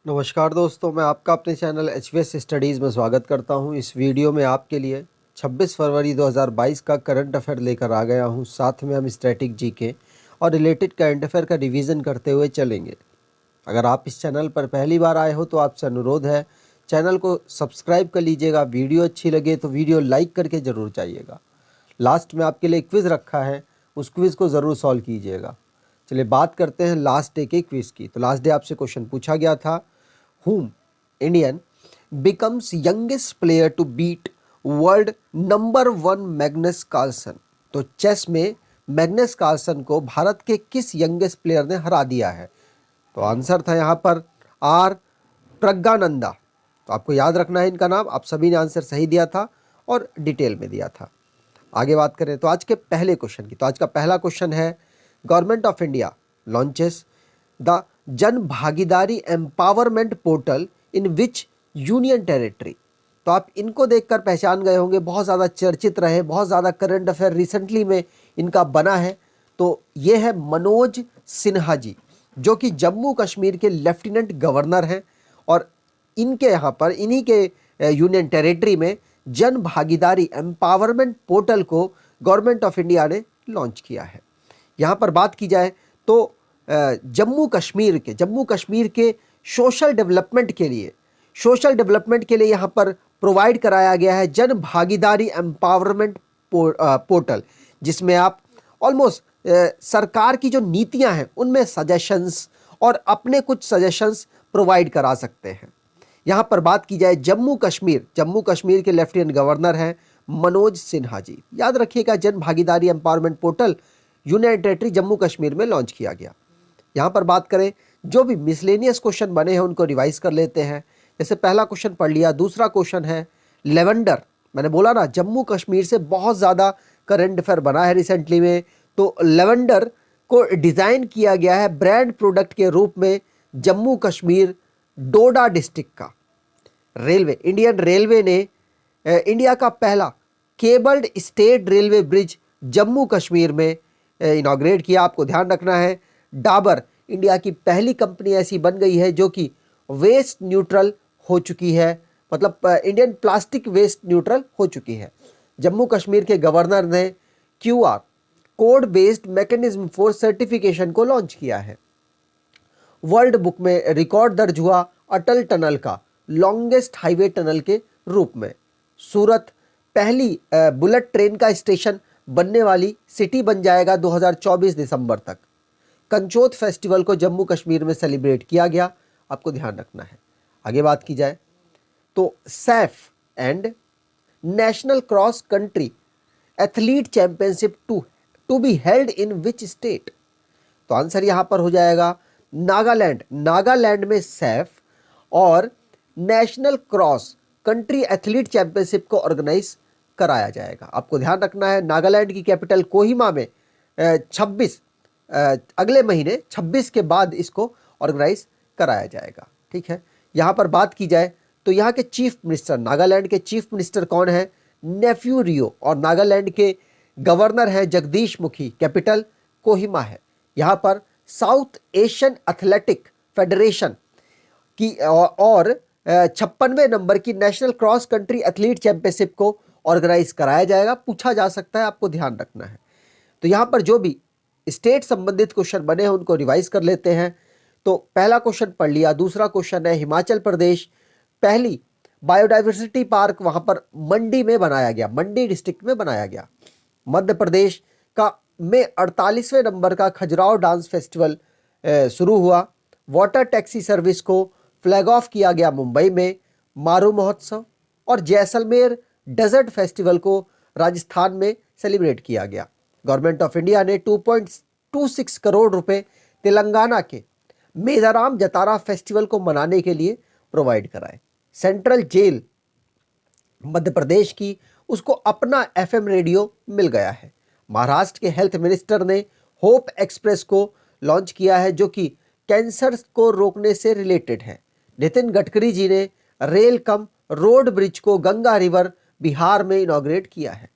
नमस्कार दोस्तों, मैं आपका अपने चैनल एचवीएस स्टडीज़ में स्वागत करता हूं। इस वीडियो में आपके लिए 26 फरवरी 2022 का करंट अफेयर लेकर आ गया हूं। साथ में हम स्टैटिक जीके और रिलेटेड करंट अफेयर का रिवीजन करते हुए चलेंगे। अगर आप इस चैनल पर पहली बार आए हो तो आपसे अनुरोध है, चैनल को सब्सक्राइब कर लीजिएगा। वीडियो अच्छी लगे तो वीडियो लाइक करके ज़रूर जाइएगा। लास्ट में आपके लिए क्विज़ रखा है, उस क्विज़ को ज़रूर सॉल्व कीजिएगा। चलिए बात करते हैं लास्ट डे के क्विज़ की। तो लास्ट डे आपसे क्वेश्चन पूछा गया था, whom Indian becomes youngest player to beat world number 1 Magnus Carlsen. तो चेस में मैग्नस कार्लसन को भारत के किस यंगेस्ट प्लेयर ने हरा दिया है? तो आंसर था यहाँ पर आर प्रज्ञानंदा। तो आपको याद रखना है इनका नाम। आप सभी ने आंसर सही दिया था और डिटेल में दिया था। आगे बात करें तो आज के पहले क्वेश्चन की। तो आज का पहला क्वेश्चन है, government of India launches the जन भागीदारी एम्पावरमेंट पोर्टल इन विच यूनियन टेरिटरी। तो आप इनको देखकर पहचान गए होंगे, बहुत ज़्यादा चर्चित रहे, बहुत ज़्यादा करंट अफेयर रिसेंटली में इनका बना है। तो ये है मनोज सिन्हा जी, जो कि जम्मू कश्मीर के लेफ्टिनेंट गवर्नर हैं और इनके यहाँ पर इन्हीं के यूनियन टेरिटरी में जन भागीदारी एम्पावरमेंट पोर्टल को गवर्नमेंट ऑफ इंडिया ने लॉन्च किया है। यहाँ पर बात की जाए तो जम्मू कश्मीर के सोशल डेवलपमेंट के लिए यहाँ पर प्रोवाइड कराया गया है जन भागीदारी एम्पावरमेंट पोर्टल, जिसमें आप ऑलमोस्ट सरकार की जो नीतियां हैं उनमें सजेशंस और अपने कुछ सजेशंस प्रोवाइड करा सकते हैं। यहाँ पर बात की जाए जम्मू कश्मीर के लेफ्टिनेंट गवर्नर हैं मनोज सिन्हा जी। याद रखिएगा, जन भागीदारी empowerment portal union territory Jammu Kashmir में लॉन्च किया गया। यहाँ पर बात करें, जो भी मिसलेनियस क्वेश्चन बने हैं उनको रिवाइज कर लेते हैं। जैसे पहला क्वेश्चन पढ़ लिया। दूसरा क्वेश्चन है लेवेंडर। मैंने बोला ना, जम्मू कश्मीर से बहुत ज़्यादा करंट अफेयर बना है रिसेंटली में। तो लेवेंडर को डिज़ाइन किया गया है ब्रांड प्रोडक्ट के रूप में जम्मू कश्मीर डोडा डिस्ट्रिक्ट का। इंडियन रेलवे ने इंडिया का पहला cabled state railway bridge Jammu Kashmir में इनॉग्रेट किया। आपको ध्यान रखना है, डाबर इंडिया की पहली कंपनी ऐसी बन गई है जो कि वेस्ट न्यूट्रल हो चुकी है, मतलब इंडियन प्लास्टिक वेस्ट न्यूट्रल हो चुकी है। जम्मू कश्मीर के गवर्नर ने QR code based mechanism for certification को लॉन्च किया है। वर्ल्ड बुक में रिकॉर्ड दर्ज हुआ अटल टनल का लॉन्गेस्ट हाईवे टनल के रूप में। सूरत पहली बुलेट ट्रेन का स्टेशन बनने वाली सिटी बन जाएगा 2024 दिसंबर तक। कंचोत फेस्टिवल को जम्मू कश्मीर में सेलिब्रेट किया गया। आपको ध्यान रखना है। आगे बात की जाए तो SAF and national cross country athlete championship to be held in which state. तो आंसर यहां पर हो जाएगा नागालैंड में सैफ और national cross country athlete championship को ऑर्गेनाइज कराया जाएगा। आपको ध्यान रखना है, नागालैंड की कैपिटल कोहिमा में 26 अगले महीने 26 के बाद इसको ऑर्गेनाइज कराया जाएगा। ठीक है। यहाँ पर बात की जाए तो यहाँ के चीफ मिनिस्टर, नागालैंड के चीफ मिनिस्टर कौन है? नेफ्यू रियो। और नागालैंड के गवर्नर हैं जगदीश मुखी। कैपिटल कोहिमा है। यहाँ पर साउथ एशियन एथलेटिक फेडरेशन की और 56वें नंबर की national cross country athlete championship को ऑर्गेनाइज कराया जाएगा। पूछा जा सकता है, आपको ध्यान रखना है। तो यहाँ पर जो भी स्टेट संबंधित क्वेश्चन बने हैं उनको रिवाइज कर लेते हैं। तो पहला क्वेश्चन पढ़ लिया। दूसरा क्वेश्चन है, हिमाचल प्रदेश पहली बायोडाइवर्सिटी पार्क वहां पर मंडी में बनाया गया, मंडी डिस्ट्रिक्ट में बनाया गया। मध्य प्रदेश का में 48वें नंबर का खजुराहो डांस फेस्टिवल शुरू हुआ। वाटर टैक्सी सर्विस को फ्लैग ऑफ किया गया मुंबई में। मारू महोत्सव और जैसलमेर डेजर्ट फेस्टिवल को राजस्थान में सेलिब्रेट किया गया। गवर्नमेंट ऑफ इंडिया ने 2.26 करोड़ रुपए तेलंगाना के मेदाराम जतारा फेस्टिवल को मनाने के लिए प्रोवाइड कराए। सेंट्रल जेल मध्य प्रदेश की, उसको अपना एफएम रेडियो मिल गया है। महाराष्ट्र के हेल्थ मिनिस्टर ने होप एक्सप्रेस को लॉन्च किया है जो कि कैंसर को रोकने से रिलेटेड है। नितिन गडकरी जी ने रेल कम रोड ब्रिज को गंगा रिवर बिहार में इनॉग्रेट किया है।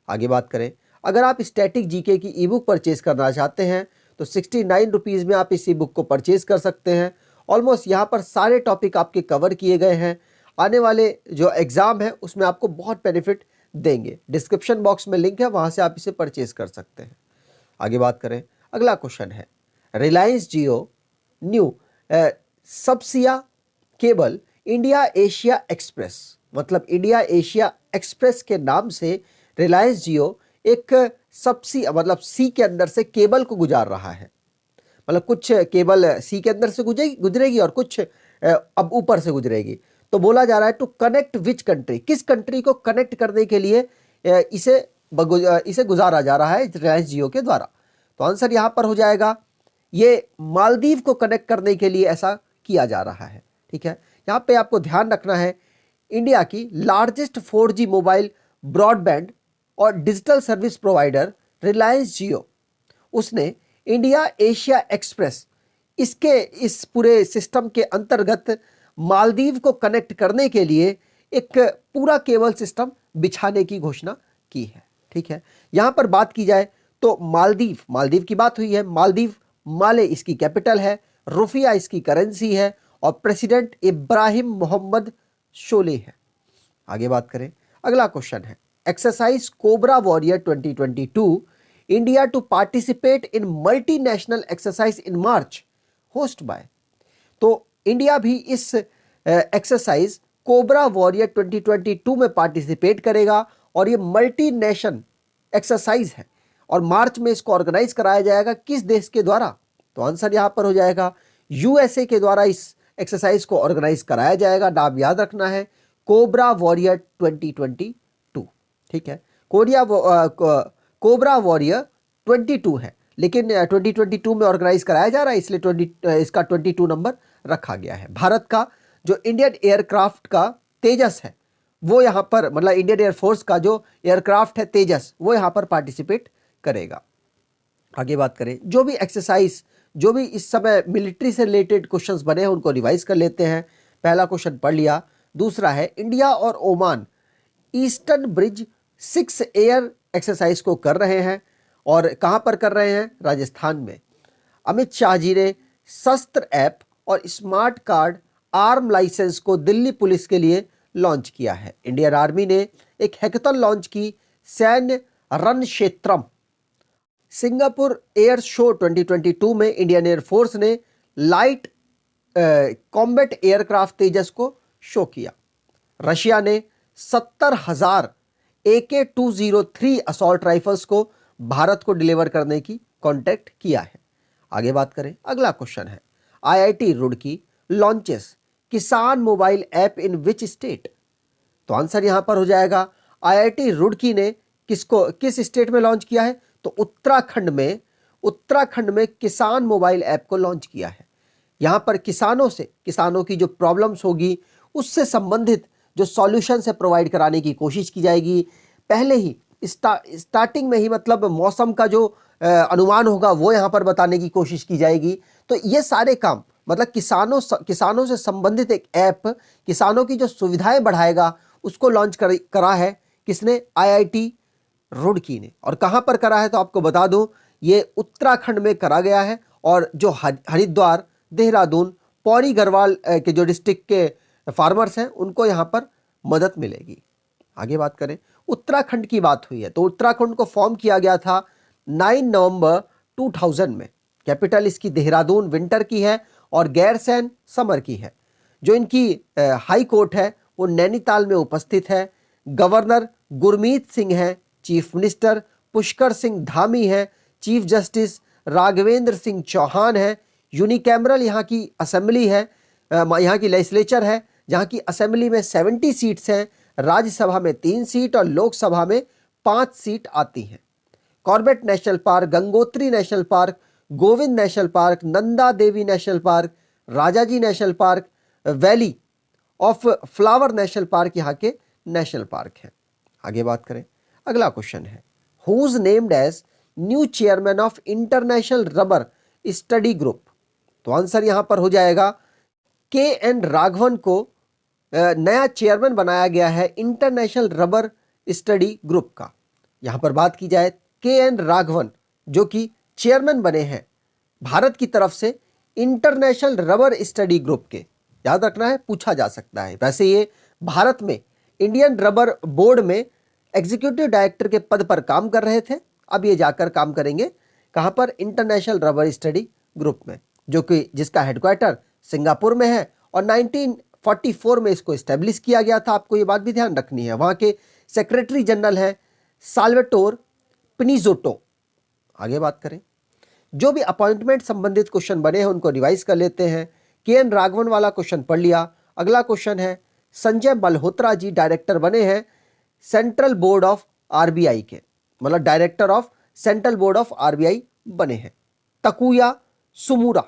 आगे बात करें, अगर आप स्टैटिक जीके की ई बुक परचेज करना चाहते हैं तो 69 रुपीज़ में आप इस ई बुक को परचेज कर सकते हैं ऑलमोस्ट यहाँ पर सारे टॉपिक आपके कवर किए गए हैं। आने वाले जो एग्ज़ाम है उसमें आपको बहुत बेनिफिट देंगे। डिस्क्रिप्शन बॉक्स में लिंक है, वहाँ से आप इसे परचेज कर सकते हैं। आगे बात करें, अगला क्वेश्चन है Reliance Jio new subsea cable India Asia Express, मतलब इंडिया एशिया एक्सप्रेस के नाम से रिलायंस जियो एक सबसी मतलब सी के अंदर से केबल को गुजार रहा है। मतलब कुछ केबल सी के अंदर से गुजरेगी और कुछ अब ऊपर से गुजरेगी। तो बोला जा रहा है टू कनेक्ट विच कंट्री, किस कंट्री को कनेक्ट करने के लिए इसे गुजारा जा रहा है रिलायंस जियो के द्वारा। तो आंसर यहाँ पर हो जाएगा ये मालदीव को कनेक्ट करने के लिए ऐसा किया जा रहा है। ठीक है, यहाँ पे आपको ध्यान रखना है इंडिया की लार्जेस्ट 4G मोबाइल ब्रॉडबैंड और डिजिटल सर्विस प्रोवाइडर रिलायंस जियो, उसने इंडिया एशिया एक्सप्रेस इसके इस पूरे सिस्टम के अंतर्गत मालदीव को कनेक्ट करने के लिए एक पूरा केबल सिस्टम बिछाने की घोषणा की है। ठीक है, यहाँ पर बात की जाए तो मालदीव की बात हुई है। मालदीव माले इसकी कैपिटल है, रुफिया इसकी करेंसी है और प्रेसिडेंट इब्राहिम मोहम्मद शोले है। आगे बात करें, अगला क्वेश्चन है exercise Cobra Warrior 2022 India to participate in multinational exercise in March host by. तो इंडिया भी इस एक्सरसाइज कोबरा वॉरियर 2022 में पार्टिसिपेट करेगा और ये मल्टीनेशनल एक्सरसाइज है और मार्च में इसको ऑर्गेनाइज कराया जाएगा किस देश के द्वारा। तो आंसर यहां पर हो जाएगा यूएसए के द्वारा इस एक्सरसाइज को ऑर्गेनाइज कराया जाएगा। नाम याद रखना है कोबरा वॉरियर 2022। ठीक है, कोबरा वॉरियर 22 है, लेकिन 2022 में ऑर्गेनाइज कराया जा रहा है, इसलिए इसका 22 नंबर रखा गया है। भारत का जो इंडियन एयरक्राफ्ट का तेजस है वो यहाँ पर, मतलब इंडियन एयरफोर्स का जो एयरक्राफ्ट है तेजस, वो यहाँ पर पार्टिसिपेट करेगा। आगे बात करें, जो भी एक्सरसाइज, जो भी इस समय मिलिट्री से रिलेटेड क्वेश्चंस बने हैं उनको रिवाइज कर लेते हैं। पहला क्वेश्चन पढ़ लिया। दूसरा है इंडिया और Oman eastern bridge 6 air exercise को कर रहे हैं और कहां पर कर रहे हैं? राजस्थान में। अमित शाह जी ने शस्त्र ऐप और स्मार्ट कार्ड आर्म लाइसेंस को दिल्ली पुलिस के लिए लॉन्च किया है। इंडियन आर्मी ने एक हैकेथॉन लॉन्च की, सैन्य रन क्षेत्रम। सिंगापुर एयर शो 2022 में इंडियन एयरफोर्स ने लाइट कॉम्बैट एयरक्राफ्ट तेजस को शो किया। रशिया ने 70,000 AK-203 असॉल्ट राइफल्स को भारत को डिलीवर करने की कॉन्टैक्ट किया है। आगे बात करें, अगला क्वेश्चन है IIT रुड़की लॉन्चेस किसान mobile app in which state. तो आंसर यहां पर हो जाएगा IIT रुड़की ने किस स्टेट में लॉन्च किया है? तो उत्तराखंड में किसान मोबाइल ऐप को लॉन्च किया है। यहां पर किसानों की जो प्रॉब्लम्स होगी उससे संबंधित जो सॉल्यूशन है प्रोवाइड कराने की कोशिश की जाएगी। पहले ही स्टार्टिंग में ही, मतलब मौसम का जो अनुमान होगा वो यहाँ पर बताने की कोशिश की जाएगी। तो ये सारे काम, मतलब किसानों से संबंधित एक ऐप किसानों की जो सुविधाएं बढ़ाएगा उसको लॉन्च करा है किसने? IIT रुड़की ने। और कहाँ पर करा है तो आपको बता दूं, ये उत्तराखंड में करा गया है और जो हरिद्वार, देहरादून, पौड़ी गढ़वाल के जो डिस्ट्रिक्ट के फार्मर्स हैं उनको यहाँ पर मदद मिलेगी। आगे बात करें, उत्तराखंड की बात हुई है तो उत्तराखंड को फॉर्म किया गया था 9 नवंबर 2000 में। कैपिटल इसकी देहरादून विंटर की है और गैरसैंण समर की है। जो इनकी हाई कोर्ट है वो नैनीताल में उपस्थित है। गवर्नर गुरमीत सिंह है, चीफ मिनिस्टर पुष्कर सिंह धामी है, चीफ जस्टिस राघवेंद्र सिंह चौहान है। यूनिकैमरल यहाँ की असेंबली है, यहाँ की लेजिस्लेचर है, जहाँ की असेंबली में 70 सीट्स हैं, राज्यसभा में 3 सीट और लोकसभा में 5 सीट आती हैं। Corbett national park, Gangotri national park, Govind national park, Nanda Devi national park, Rajaji national park, valley of flower national park यहाँ के नेशनल पार्क हैं। आगे बात करें, अगला क्वेश्चन है who's named as new chairman of International Rubber Study Group. तो आंसर यहां पर हो जाएगा KN राघवन को नया चेयरमैन बनाया गया है इंटरनेशनल रबर स्टडी ग्रुप का। यहां पर बात की जाए KN राघवन जो कि चेयरमैन बने हैं भारत की तरफ से इंटरनेशनल रबर स्टडी ग्रुप के। याद रखना है, पूछा जा सकता है। वैसे ये भारत में इंडियन रबर बोर्ड में एग्जीक्यूटिव डायरेक्टर के पद पर काम कर रहे थे। अब ये जाकर काम करेंगे कहाँ पर? इंटरनेशनल रबर स्टडी ग्रुप में, जो कि जिसका हेडक्वार्टर सिंगापुर में है और 1944 में इसको इस्टेब्लिश किया गया था। आपको ये बात भी ध्यान रखनी है। वहाँ के सेक्रेटरी जनरल है साल्वाटोर पिनिजोटो। आगे बात करें, जो भी अपॉइंटमेंट संबंधित क्वेश्चन बने हैं उनको रिवाइज कर लेते हैं। KN राघवन वाला क्वेश्चन पढ़ लिया। अगला क्वेश्चन है, संजय मल्होत्रा जी डायरेक्टर बने हैं सेंट्रल बोर्ड ऑफ RBI के, मतलब director of central board of RBI बने हैं। तकुया सुमुरा,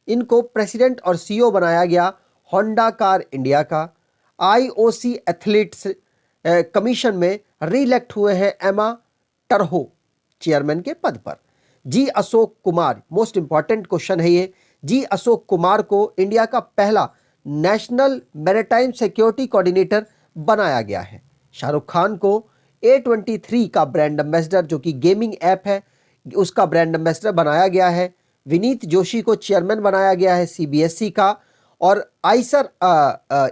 इनको प्रेसिडेंट और CEO बनाया गया होंडा कार इंडिया का। IOC एथलीट्स कमीशन में रीइलेक्ट हुए हैं एमा टरहो चेयरमैन के पद पर। G Ashok Kumar, most important question है ये, जी अशोक कुमार को इंडिया का पहला नेशनल मैरीटाइम सिक्योरिटी कोऑर्डिनेटर बनाया गया है। शाहरुख खान को A23 का ब्रांड एम्बेसडर, जो कि गेमिंग ऐप है, उसका ब्रांड एम्बेसडर बनाया गया है। विनीत जोशी को चेयरमैन बनाया गया है CBSE का। और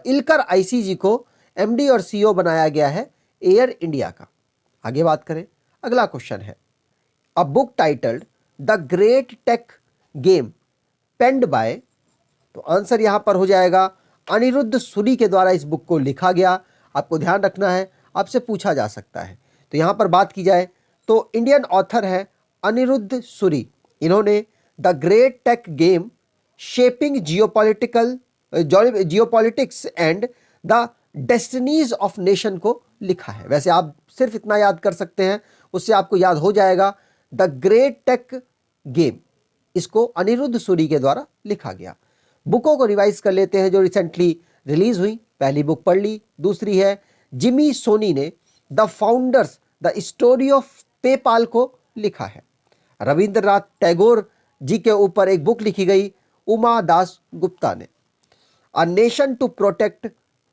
इल्कर ICG को MD और CEO बनाया गया है एयर इंडिया का। आगे बात करें, अगला क्वेश्चन है, a book titled the great tech game penned by, तो आंसर यहां पर हो जाएगा अनिरुद्ध सूरी के द्वारा इस बुक को लिखा गया। आपको ध्यान रखना है, आपसे पूछा जा सकता है। तो यहां पर बात की जाए तो इंडियन ऑथर है अनिरुद्ध सूरी। इन्होंने the great tech game shaping geopolitics and the destinies of nation को लिखा है। वैसे आप सिर्फ इतना याद कर सकते हैं, उससे आपको याद हो जाएगा द ग्रेट टेक गेम, इसको अनिरुद्ध सूरी के द्वारा लिखा गया। बुकों को रिवाइज कर लेते हैं जो रिसेंटली रिलीज हुई। पहली बुक पढ़ ली। दूसरी है जिमी सोनी ने the founders the story of PayPal को लिखा है। रविंद्रनाथ टैगोर जी के ऊपर एक बुक लिखी गई उमा दास गुप्ता ने। A nation to protect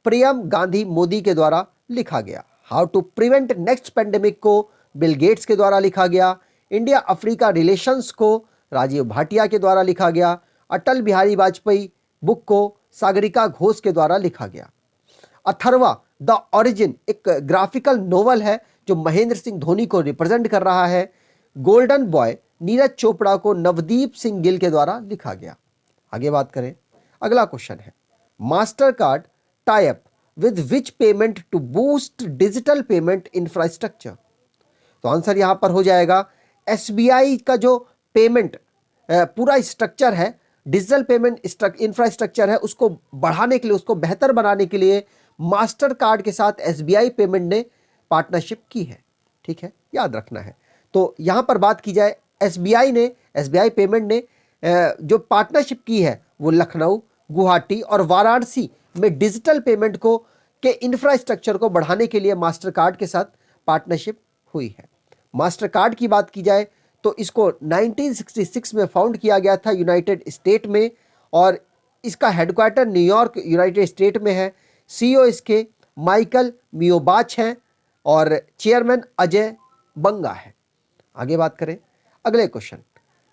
Priyam Gandhi Modi के द्वारा लिखा गया। How to prevent next pandemic को बिल गेट्स के द्वारा लिखा गया। इंडिया अफ्रीका रिलेशंस को राजीव भाटिया के द्वारा लिखा गया। अटल बिहारी वाजपेयी बुक को सागरिका घोष के द्वारा लिखा गया। अथर्वा द ओरिजिन एक ग्राफिकल नोवेल है जो महेंद्र सिंह धोनी को रिप्रेजेंट कर रहा है। गोल्डन बॉय नीरज चोपड़ा को नवदीप सिंह गिल के द्वारा लिखा गया। आगे बात करें, अगला क्वेश्चन है, Mastercard tie up with which payment to boost digital payment infrastructure. तो आंसर यहां पर हो जाएगा SBI का जो पेमेंट पूरा स्ट्रक्चर है, डिजिटल पेमेंट इंफ्रास्ट्रक्चर है, उसको बढ़ाने के लिए, उसको बेहतर बनाने के लिए मास्टर कार्ड के साथ SBI पेमेंट ने पार्टनरशिप की है। ठीक है, याद रखना है। तो यहां पर बात की जाए SBI पेमेंट ने जो पार्टनरशिप की है वो लखनऊ, गुवाहाटी और वाराणसी में डिजिटल पेमेंट को के इंफ्रास्ट्रक्चर को बढ़ाने के लिए मास्टर कार्ड के साथ पार्टनरशिप हुई है। मास्टर कार्ड की बात की जाए तो इसको 1966 में फाउंड किया गया था यूनाइटेड स्टेट में और इसका हेडक्वार्टर न्यूयॉर्क यूनाइटेड स्टेट में है। CEO इसके माइकल मियोबाच हैं और चेयरमैन अजय बंगा है। आगे बात करें, अगले question,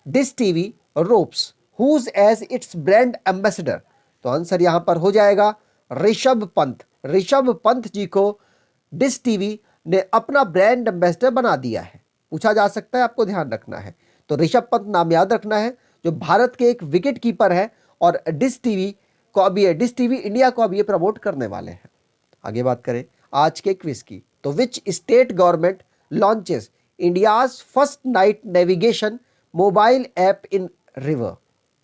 Dish TV ropes whose as its brand ambassador. तो आंसर यहां पर हो जाएगा ऋषभ पंत। ऋषभ पंत जी को डिश टीवी ने अपना ब्रांड एम्बेसडर बना दिया है। पूछा जा सकता है, आपको ध्यान रखना है। तो ऋषभ पंत नाम याद रखना है, जो भारत के एक विकेट कीपर है और डिश टीवी इंडिया को अब ये प्रमोट करने वाले हैं। आगे बात करें आज के क्विज की, तो which state government launches India's first night navigation mobile app in river.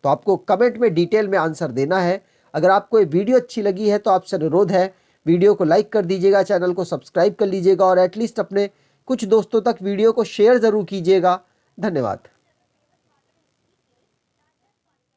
तो आपको कमेंट में डिटेल में आंसर देना है। अगर आपको ये वीडियो अच्छी लगी है तो आपसे अनुरोध है वीडियो को लाइक कर दीजिएगा, चैनल को सब्सक्राइब कर लीजिएगा और एटलीस्ट अपने कुछ दोस्तों तक वीडियो को शेयर जरूर कीजिएगा। धन्यवाद।